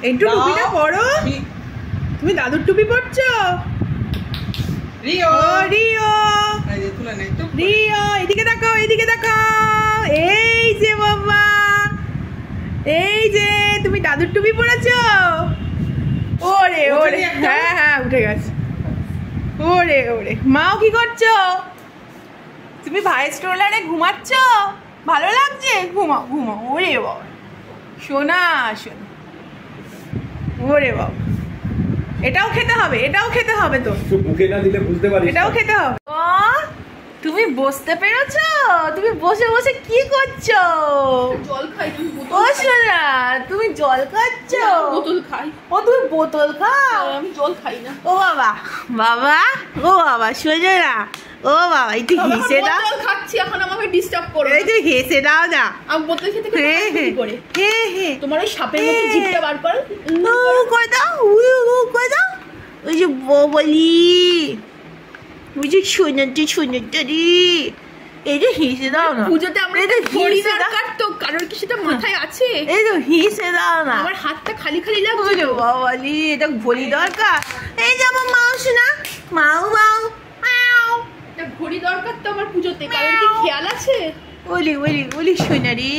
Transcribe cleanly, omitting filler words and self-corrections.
একটু টুপিটা পরো। তুমি দাদুর টুপি পরছো? রিও রিও রিও এদিকে তাকাও, এদিকে তাকাও। এই যে বাবা, এই যে তুমি দাদুর টুপি পরেছো। ওরে ওরে, হ্যাঁ হ্যাঁ উঠে গেছে। ওরে ওরে, মাও কি করছো? তুমি ভাইয়ের স্ট্রোলারে ঘুমাচ্ছ? ভালো লাগছে? ঘুমাও ঘুমাও। ওরে বাবা, শোনা শোনা। ওরে বাবা, এটাও খেতে হবে, এটাও খেতে হবে। তো মুখে না দিলে বুঝতে পারিস, এটাও খেতে হবে। তুমি বসতে পেরেছো? তুমি বসে বসে কি করছো? জল খাই। ও সোনা, তুমি জল খাচ্ছ? বোতল খাই। ও তুমি বোতল খাও? আমি জল খাই না। ও বাবা বাবা, ও বাবা সোজা, ও বাবা একটু হেসে দাও। বোতল খাচ্ছি, এখন আমাকে ডিস্টার্ব করো। একটু হেসে দাও না। আমি বোতল খেতে কি করে? হ্যাঁ হ্যাঁ, তোমার ওই সাপের মতো জিভটা বার করো। করে দাও, করে দাও। ওই যে বলি, ওই যে সোনাটা সোনাটা রে, এই যে হেসে দাও না। পুজোতে আমরা এই যে ঘড়ি হেসে দাও। দরকার তো, কারোর কি সেটা মাথায় আছে? এই তো হেসে দাও না। আমার হাতটা খালি খালি লাগছে তো। বাবালি, এটা ঘড়ি দরকার। এই যে আমার মাও শোনা, মাও মাও মাও। একটা ঘড়ি দরকার তো আমার পুজোতে, কারোর কি খেয়াল আছে? ওলি ওলি ওলি সোনা রে।